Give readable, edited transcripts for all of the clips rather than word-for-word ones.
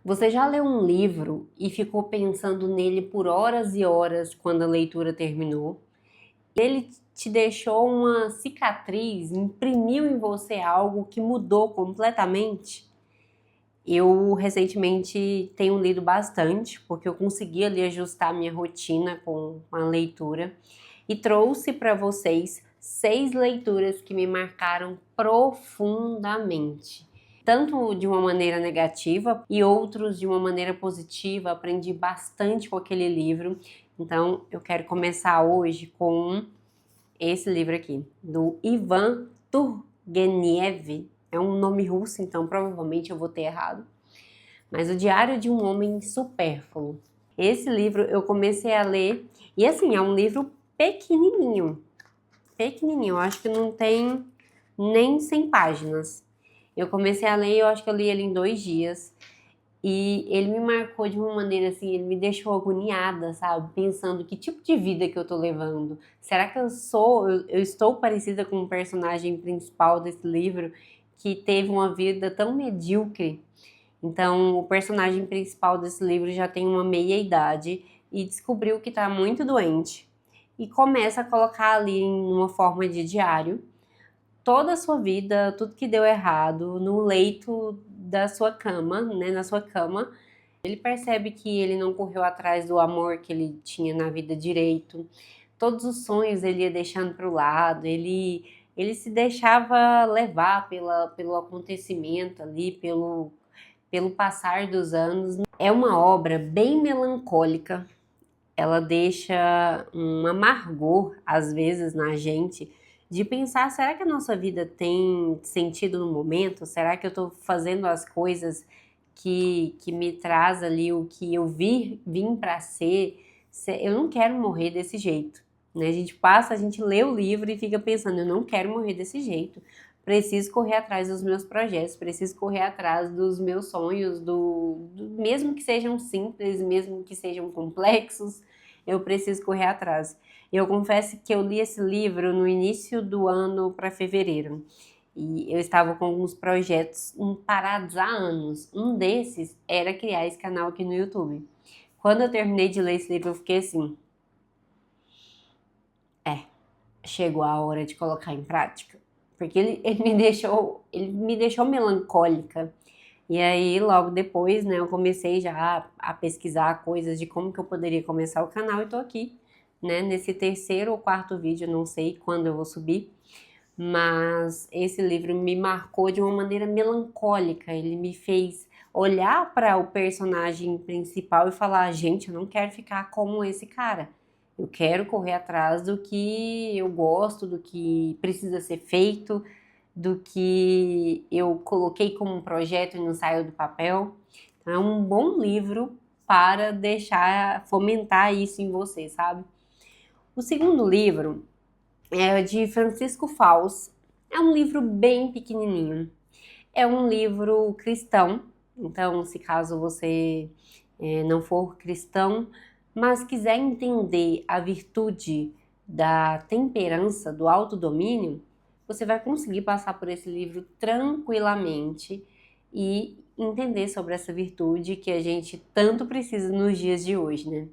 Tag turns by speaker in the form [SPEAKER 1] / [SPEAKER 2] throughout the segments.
[SPEAKER 1] Você já leu um livro e ficou pensando nele por horas e horas quando a leitura terminou? Ele te deixou uma cicatriz, imprimiu em você algo que mudou completamente? Eu recentemente tenho lido bastante, porque eu consegui ali ajustar minha rotina com a leitura e trouxe para vocês 6 leituras que me marcaram profundamente. Tanto de uma maneira negativa e outros de uma maneira positiva. Aprendi bastante com aquele livro. Então eu quero começar hoje com esse livro aqui, do Ivan Turgenev. É um nome russo, então provavelmente eu vou ter errado. Mas O Diário de um Homem Supérfluo. Esse livro eu comecei a ler e assim, é um livro pequenininho. Pequenininho, eu acho que não tem nem 100 páginas. Eu comecei a ler, eu acho que eu li ele em 2 dias. E ele me marcou de uma maneira assim, ele me deixou agoniada, sabe? Pensando que tipo de vida que eu tô levando. Será que eu estou parecida com o personagem principal desse livro que teve uma vida tão medíocre? Então, o personagem principal desse livro já tem uma meia-idade e descobriu que tá muito doente. E começa a colocar ali em uma forma de diário toda a sua vida, tudo que deu errado, no leito da sua cama, né, na sua cama. Ele percebe que ele não correu atrás do amor que ele tinha na vida direito. Todos os sonhos ele ia deixando para o lado, ele se deixava levar pelo acontecimento ali, pelo passar dos anos. É uma obra bem melancólica, ela deixa um amargor, às vezes, na gente, de pensar, será que a nossa vida tem sentido no momento? Será que eu estou fazendo as coisas que me traz ali o que eu vim para ser? Eu não quero morrer desse jeito, né? A gente lê o livro e fica pensando, eu não quero morrer desse jeito. Preciso correr atrás dos meus projetos, preciso correr atrás dos meus sonhos, mesmo que sejam simples, mesmo que sejam complexos, eu preciso correr atrás. Eu confesso que eu li esse livro no início do ano para fevereiro. E eu estava com alguns projetos parados há anos. Um desses era criar esse canal aqui no YouTube. Quando eu terminei de ler esse livro, eu fiquei assim: chegou a hora de colocar em prática. Porque ele me deixou melancólica. E aí, logo depois, né, eu comecei já a pesquisar coisas de como que eu poderia começar o canal e tô aqui, né, nesse terceiro ou quarto vídeo, não sei quando eu vou subir, mas esse livro me marcou de uma maneira melancólica. Ele me fez olhar para o personagem principal e falar, gente, eu não quero ficar como esse cara. Eu quero correr atrás do que eu gosto, do que precisa ser feito, do que eu coloquei como um projeto e não saiu do papel. Então, é um bom livro para fomentar isso em você, sabe? O segundo livro é de Francisco Fausto. É um livro bem pequenininho. É um livro cristão. Então, se caso você não for cristão, mas quiser entender a virtude da temperança, do autodomínio, você vai conseguir passar por esse livro tranquilamente e entender sobre essa virtude que a gente tanto precisa nos dias de hoje, né?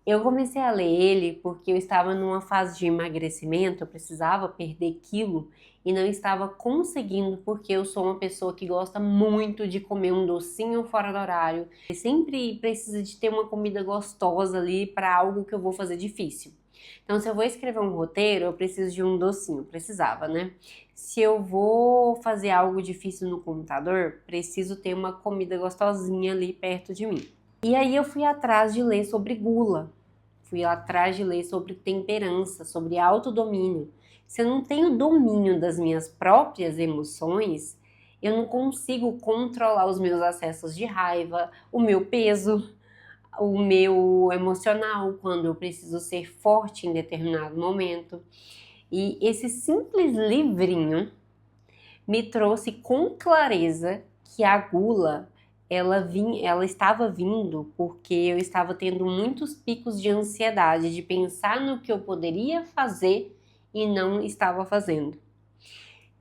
[SPEAKER 1] Eu comecei a ler ele porque eu estava numa fase de emagrecimento, eu precisava perder quilo e não estava conseguindo porque eu sou uma pessoa que gosta muito de comer um docinho fora do horário. E sempre precisa de ter uma comida gostosa ali para algo que eu vou fazer difícil. Então, se eu vou escrever um roteiro, eu preciso de um docinho, precisava, né? Se eu vou fazer algo difícil no computador, preciso ter uma comida gostosinha ali perto de mim. E aí eu fui atrás de ler sobre gula, fui atrás de ler sobre temperança, sobre autodomínio. Se eu não tenho domínio das minhas próprias emoções, eu não consigo controlar os meus acessos de raiva, o meu peso, o meu emocional, quando eu preciso ser forte em determinado momento. E esse simples livrinho me trouxe com clareza que a gula ela estava vindo porque eu estava tendo muitos picos de ansiedade de pensar no que eu poderia fazer e não estava fazendo.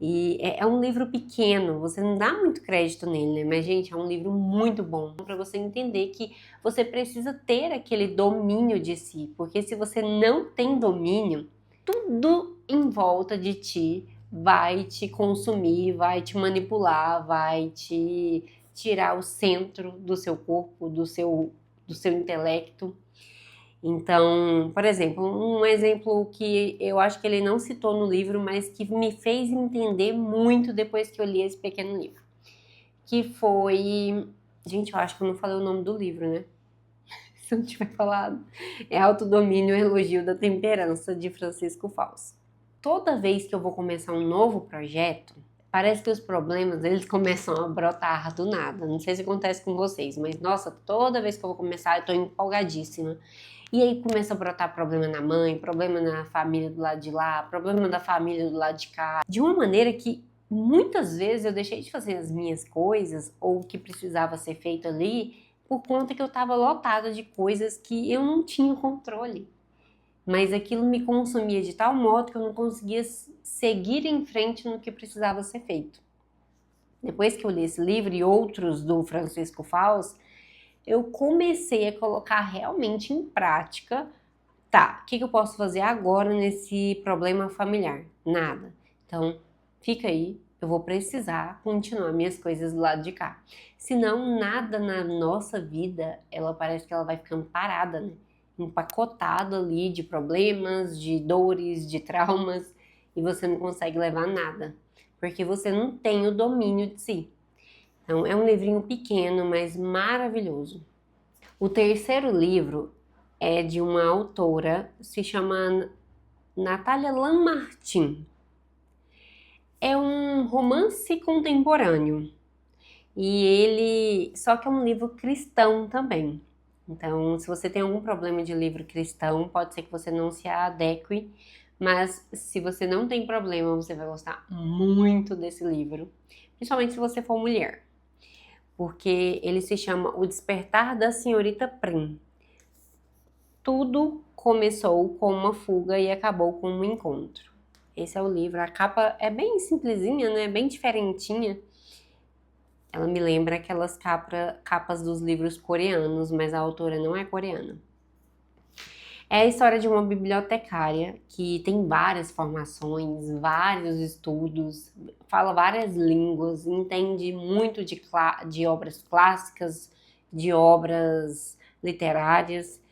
[SPEAKER 1] E é um livro pequeno, você não dá muito crédito nele, né? Mas, gente, é um livro muito bom para você entender que você precisa ter aquele domínio de si, porque se você não tem domínio, tudo em volta de ti vai te consumir, vai te manipular, vai te tirar o centro do seu corpo, do seu intelecto. Então, por exemplo, um exemplo que eu acho que ele não citou no livro, mas que me fez entender muito depois que eu li esse pequeno livro, que foi... Gente, eu acho que eu não falei o nome do livro, né? Se eu não tiver falado, é Autodomínio e Elogio da Temperança, de Francisco Fausto. Toda vez que eu vou começar um novo projeto, parece que os problemas, eles começam a brotar do nada. Não sei se acontece com vocês, mas nossa, toda vez que eu vou começar, eu tô empolgadíssima. E aí começa a brotar problema na mãe, problema na família do lado de lá, problema da família do lado de cá. De uma maneira que muitas vezes eu deixei de fazer as minhas coisas, ou o que precisava ser feito ali, por conta que eu estava lotada de coisas que eu não tinha controle. Mas aquilo me consumia de tal modo que eu não conseguia seguir em frente no que precisava ser feito. Depois que eu li esse livro e outros do Francisco Fausto, eu comecei a colocar realmente em prática. Tá, o que eu posso fazer agora nesse problema familiar? Nada. Então, fica aí, eu vou precisar continuar minhas coisas do lado de cá. Senão, nada na nossa vida, ela parece que ela vai ficando parada, né? Empacotada ali de problemas, de dores, de traumas, e você não consegue levar nada, porque você não tem o domínio de si. Então, é um livrinho pequeno, mas maravilhoso. O terceiro livro é de uma autora, se chama Natália Lamartine. É um romance contemporâneo. Só que é um livro cristão também. Então, se você tem algum problema de livro cristão, pode ser que você não se adeque, mas se você não tem problema, você vai gostar muito desse livro, principalmente se você for mulher, porque ele se chama O Despertar da Senhorita Prim. Tudo começou com uma fuga e acabou com um encontro. Esse é o livro. A capa é bem simplesinha, né? Bem diferentinha. Ela me lembra aquelas capas dos livros coreanos, mas a autora não é coreana. É a história de uma bibliotecária que tem várias formações, vários estudos, fala várias línguas, entende muito de obras clássicas, de obras literárias,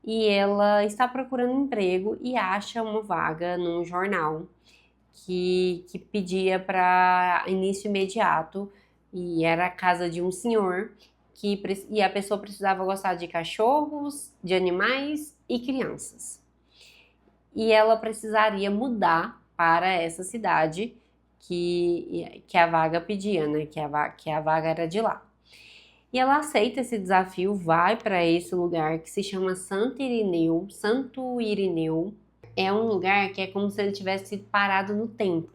[SPEAKER 1] e ela está procurando emprego e acha uma vaga num jornal que pedia para início imediato, e era a casa de um senhor e a pessoa precisava gostar de cachorros, de animais e crianças. E ela precisaria mudar para essa cidade que a vaga pedia, né? Que a vaga era de lá. E ela aceita esse desafio, vai para esse lugar que se chama Santo Irineu. É um lugar que é como se ele tivesse parado no tempo.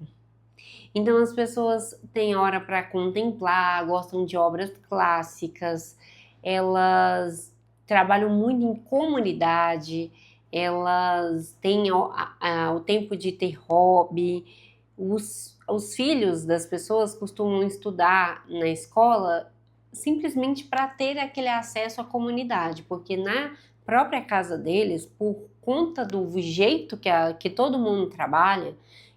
[SPEAKER 1] Então as pessoas têm hora para contemplar, gostam de obras clássicas, elas trabalham muito em comunidade, elas têm o tempo de ter hobby. Os filhos das pessoas costumam estudar na escola simplesmente para ter aquele acesso à comunidade, porque na própria casa deles, por conta do jeito que todo mundo trabalha,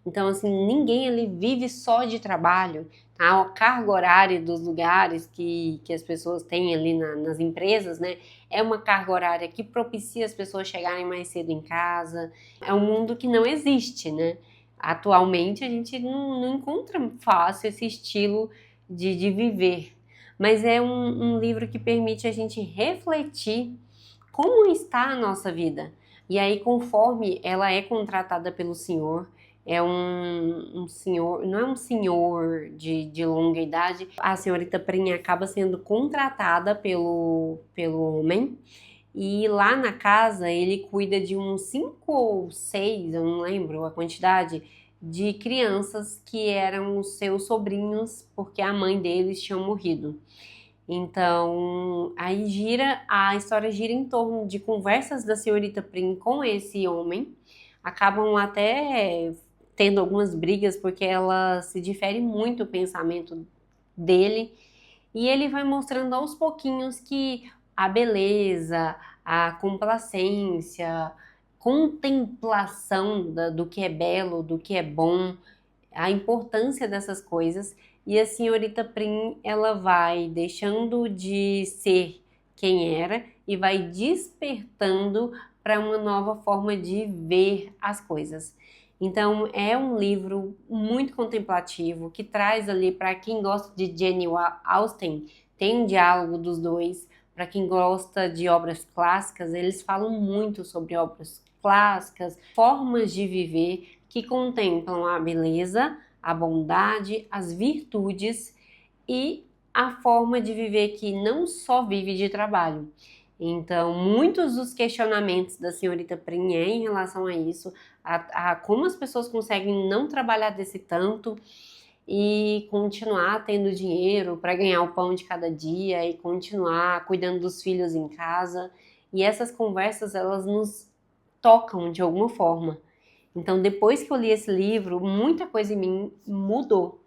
[SPEAKER 1] então assim, ninguém ali vive só de trabalho. A carga horária dos lugares que as pessoas têm ali nas empresas, né, é uma carga horária que propicia as pessoas chegarem mais cedo em casa. É um mundo que não existe, né? Atualmente a gente não encontra fácil esse estilo de viver. Mas é um livro que permite a gente refletir como está a nossa vida. E aí, conforme ela é contratada pelo senhor, é um senhor, não é um senhor de longa idade, a senhorita Prim acaba sendo contratada pelo homem, e lá na casa ele cuida de uns 5 ou 6, eu não lembro a quantidade, de crianças que eram os seus sobrinhos, porque a mãe deles tinha morrido. Então, aí a história gira em torno de conversas da senhorita Prim com esse homem, acabam até tendo algumas brigas porque ela se difere muito o pensamento dele. E ele vai mostrando aos pouquinhos que a beleza, a complacência, contemplação do que é belo, do que é bom, a importância dessas coisas. E a senhorita Prim, ela vai deixando de ser quem era e vai despertando para uma nova forma de ver as coisas. Então, é um livro muito contemplativo que traz ali para quem gosta de Jane Austen, tem um diálogo dos dois. Para quem gosta de obras clássicas, eles falam muito sobre obras clássicas, formas de viver que contemplam a beleza, a bondade, as virtudes e a forma de viver que não só vive de trabalho. Então, muitos dos questionamentos da senhorita Prim é em relação a isso, a como as pessoas conseguem não trabalhar desse tanto e continuar tendo dinheiro para ganhar o pão de cada dia e continuar cuidando dos filhos em casa. E essas conversas, elas nos tocam de alguma forma. Então, depois que eu li esse livro, muita coisa em mim mudou.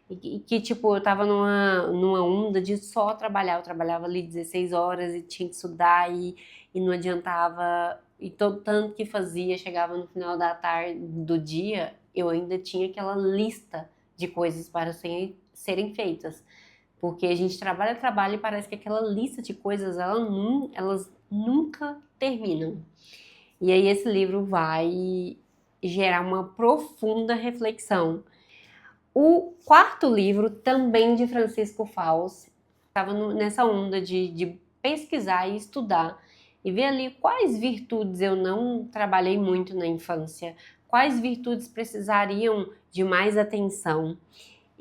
[SPEAKER 1] E que, tipo, eu tava numa onda de só trabalhar. Eu trabalhava ali 16 horas e tinha que estudar e não adiantava. E todo tanto que fazia, chegava no final da tarde, do dia, eu ainda tinha aquela lista de coisas para serem feitas. Porque a gente trabalha e parece que aquela lista de coisas, elas nunca terminam. E aí esse livro vai gerar uma profunda reflexão. O quarto livro, também de Francisco Fausto, estava nessa onda de pesquisar e estudar e ver ali quais virtudes eu não trabalhei muito na infância, quais virtudes precisariam de mais atenção.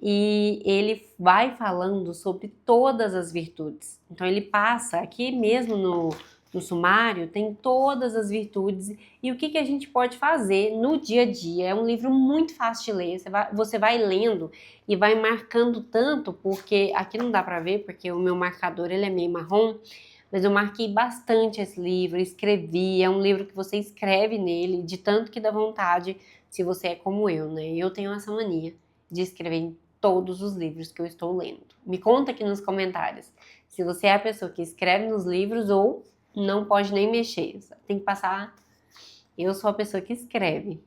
[SPEAKER 1] E ele vai falando sobre todas as virtudes. Então ele passa aqui mesmo no sumário, tem todas as virtudes e o que a gente pode fazer no dia a dia. É um livro muito fácil de ler, você vai lendo e vai marcando tanto, porque aqui não dá para ver, porque o meu marcador ele é meio marrom, mas eu marquei bastante esse livro, escrevi, é um livro que você escreve nele, de tanto que dá vontade, se você é como eu, né? Eu tenho essa mania de escrever em todos os livros que eu estou lendo. Me conta aqui nos comentários se você é a pessoa que escreve nos livros ou não pode nem mexer. Tem que passar. Eu sou a pessoa que escreve.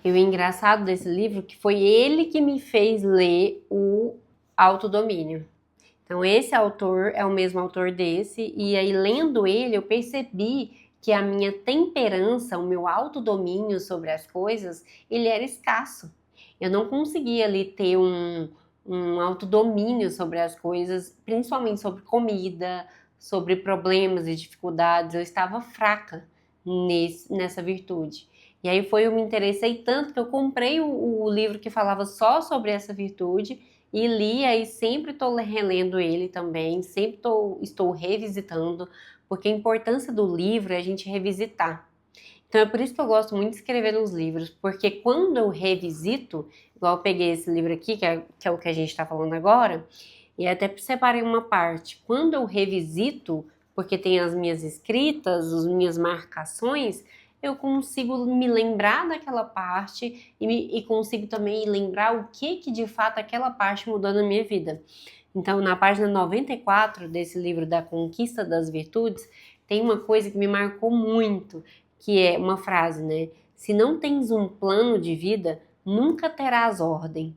[SPEAKER 1] E o engraçado desse livro que foi ele que me fez ler o Autodomínio. Então esse autor é o mesmo autor desse e aí lendo ele eu percebi que a minha temperança, o meu autodomínio sobre as coisas, ele era escasso. Eu não conseguia ali ter um autodomínio sobre as coisas, principalmente sobre comida, sobre problemas e dificuldades. Eu estava fraca nessa virtude. E aí eu me interessei tanto que eu comprei o livro que falava só sobre essa virtude e li, aí sempre estou relendo ele também, sempre estou revisitando, porque a importância do livro é a gente revisitar. Então é por isso que eu gosto muito de escrever nos livros, porque quando eu revisito, igual eu peguei esse livro aqui, que é o que a gente está falando agora, e até separei uma parte. Quando eu revisito, porque tem as minhas escritas, as minhas marcações, eu consigo me lembrar daquela parte e consigo também lembrar o que de fato aquela parte mudou na minha vida. Então, na página 94 desse livro da Conquista das Virtudes, tem uma coisa que me marcou muito, que é uma frase, né? Se não tens um plano de vida, nunca terás ordem.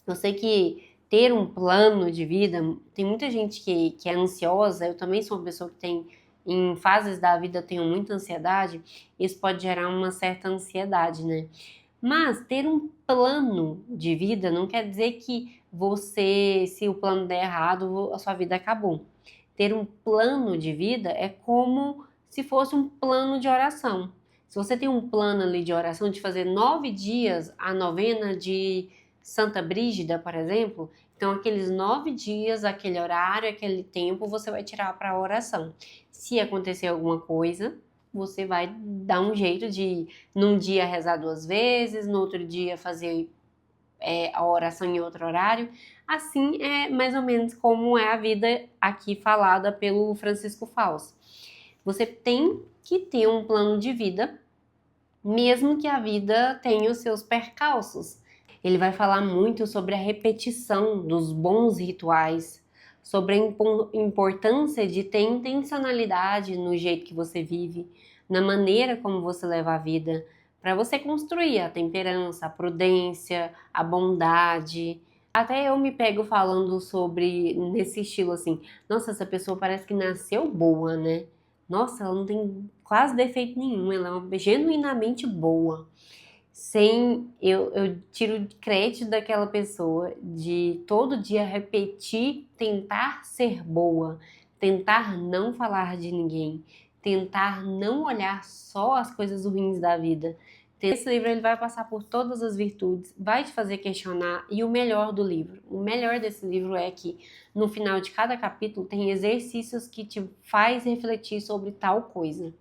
[SPEAKER 1] Eu sei que ter um plano de vida, tem muita gente que é ansiosa, eu também sou uma pessoa que tem, em fases da vida, tenho muita ansiedade, isso pode gerar uma certa ansiedade, né? Mas ter um plano de vida não quer dizer que você, se o plano der errado, a sua vida acabou. Ter um plano de vida é como se fosse um plano de oração. Se você tem um plano ali de oração de fazer 9 dias a novena de Santa Brígida, por exemplo, então aqueles 9 dias, aquele horário, aquele tempo, você vai tirar para a oração. Se acontecer alguma coisa, você vai dar um jeito de, num dia, rezar 2 vezes, no outro dia fazer a oração em outro horário. Assim é mais ou menos como é a vida aqui falada pelo Francisco Fausto. Você tem que ter um plano de vida mesmo que a vida tenha os seus percalços. Ele vai falar muito sobre a repetição dos bons rituais, sobre a importância de ter intencionalidade no jeito que você vive, na maneira como você leva a vida, para você construir a temperança, a prudência, a bondade. Até eu me pego falando sobre, nesse estilo assim, nossa, essa pessoa parece que nasceu boa, né? Nossa, ela não tem quase defeito nenhum, ela é uma genuinamente boa. Eu tiro crédito daquela pessoa de todo dia repetir, tentar ser boa, tentar não falar de ninguém, tentar não olhar só as coisas ruins da vida. Esse livro ele vai passar por todas as virtudes, vai te fazer questionar, e o melhor do livro, o melhor desse livro é que no final de cada capítulo tem exercícios que te faz refletir sobre tal coisa.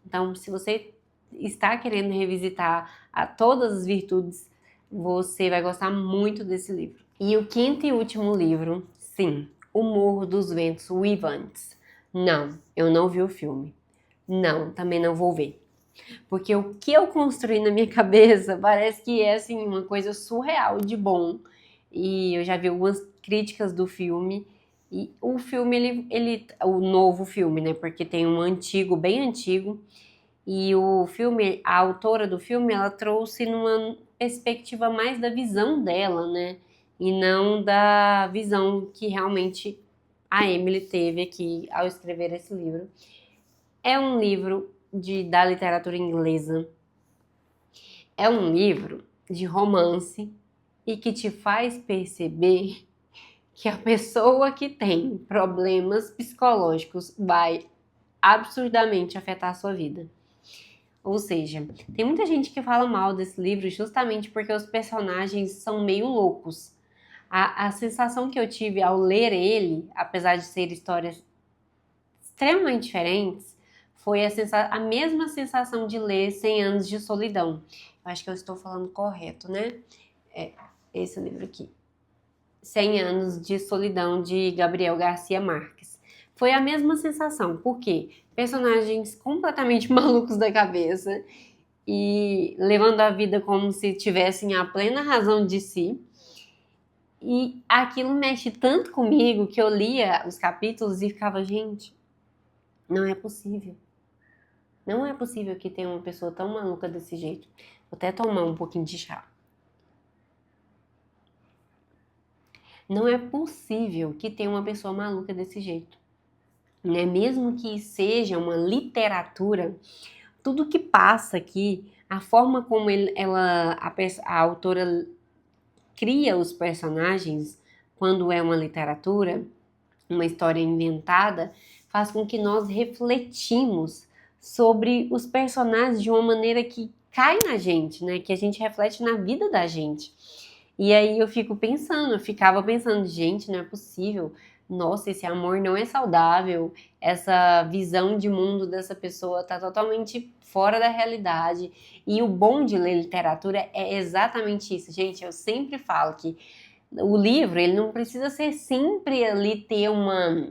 [SPEAKER 1] Então, se você está querendo revisitar a todas as virtudes, você vai gostar muito desse livro. E o quinto e último livro, sim, O Morro dos Ventos Uivantes. Não, eu não vi o filme. Não, também não vou ver. Porque o que eu construí na minha cabeça parece que é assim uma coisa surreal de bom. E eu já vi algumas críticas do filme. E o filme, o novo filme, né? Porque tem um antigo, bem antigo. E o filme, a autora do filme, ela trouxe numa perspectiva mais da visão dela, né? E não da visão que realmente a Emily teve aqui ao escrever esse livro. É um livro da literatura inglesa. É um livro de romance e que te faz perceber que a pessoa que tem problemas psicológicos vai absurdamente afetar a sua vida. Ou seja, tem muita gente que fala mal desse livro justamente porque os personagens são meio loucos. A sensação que eu tive ao ler ele, apesar de ser histórias extremamente diferentes, foi a mesma sensação de ler 100 Anos de Solidão. Eu acho que eu estou falando correto, né? É esse livro aqui. 100 Anos de Solidão, de Gabriel Garcia Marques. Foi a mesma sensação, porque personagens completamente malucos da cabeça e levando a vida como se tivessem a plena razão de si. E aquilo mexe tanto comigo que eu lia os capítulos e ficava, gente, não é possível. Não é possível que tenha uma pessoa tão maluca desse jeito. Vou até tomar um pouquinho de chá. Não é possível que tenha uma pessoa maluca desse jeito. Né? Mesmo que seja uma literatura, tudo que passa aqui, a forma como a autora cria os personagens, quando é uma literatura, uma história inventada, faz com que nós refletimos sobre os personagens de uma maneira que cai na gente, né? Que a gente reflete na vida da gente. E aí eu ficava pensando, gente, não é possível. Nossa, esse amor não é saudável. Essa visão de mundo dessa pessoa tá totalmente fora da realidade. E o bom de ler literatura é exatamente isso. Gente, eu sempre falo que o livro, ele não precisa ser sempre ali ter uma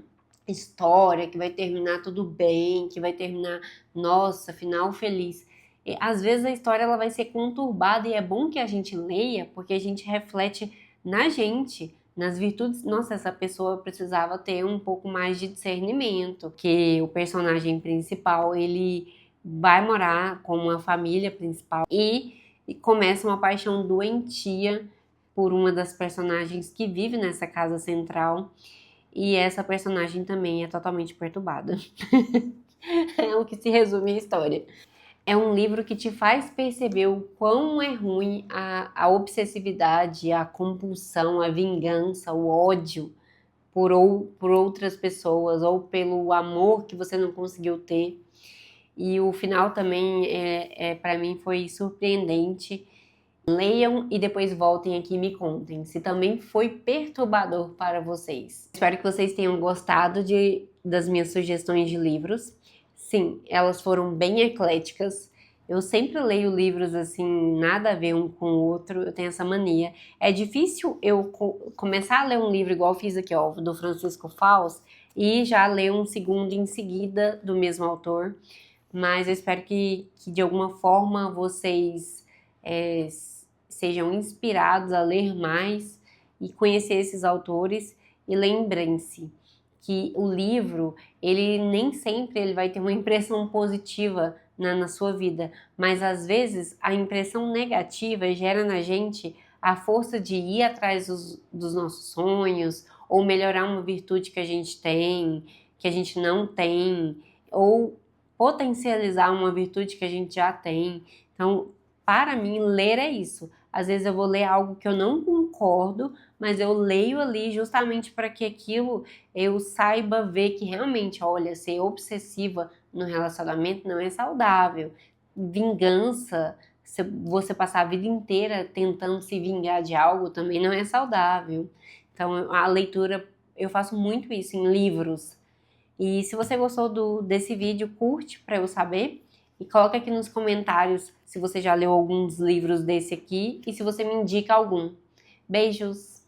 [SPEAKER 1] história que vai terminar tudo bem, que vai terminar, nossa, final feliz. Às vezes a história ela vai ser conturbada e é bom que a gente leia, porque a gente reflete na gente, nas virtudes. Nossa, essa pessoa precisava ter um pouco mais de discernimento, que o personagem principal, ele vai morar com uma família principal e começa uma paixão doentia por uma das personagens que vive nessa casa central. E essa personagem também é totalmente perturbada. É o que se resume a história. É um livro que te faz perceber o quão é ruim a obsessividade, a compulsão, a vingança, o ódio por outras pessoas ou pelo amor que você não conseguiu ter. E o final também, para mim, foi surpreendente. Leiam e depois voltem aqui e me contem se também foi perturbador para vocês. Espero que vocês tenham gostado das minhas sugestões de livros. Sim, elas foram bem ecléticas. Eu sempre leio livros assim, nada a ver um com o outro, eu tenho essa mania. É difícil eu começar a ler um livro igual eu fiz aqui, ó, do Francisco Faust, e já ler um segundo em seguida do mesmo autor. mas eu espero que de alguma forma vocês sejam inspirados a ler mais e conhecer esses autores. E lembrem-se que o livro, ele nem sempre ele vai ter uma impressão positiva na sua vida, mas às vezes a impressão negativa gera na gente a força de ir atrás dos nossos sonhos, ou melhorar uma virtude que a gente tem, que a gente não tem, ou potencializar uma virtude que a gente já tem. Então, para mim, ler é isso. Às vezes eu vou ler algo que eu não concordo, mas eu leio ali justamente para que aquilo eu saiba ver que realmente, olha, ser obsessiva no relacionamento não é saudável. Vingança, você passar a vida inteira tentando se vingar de algo também não é saudável. Então, a leitura, eu faço muito isso em livros. E se você gostou desse vídeo, curte para eu saber. E coloca aqui nos comentários se você já leu alguns livros desse aqui e se você me indica algum. Beijos!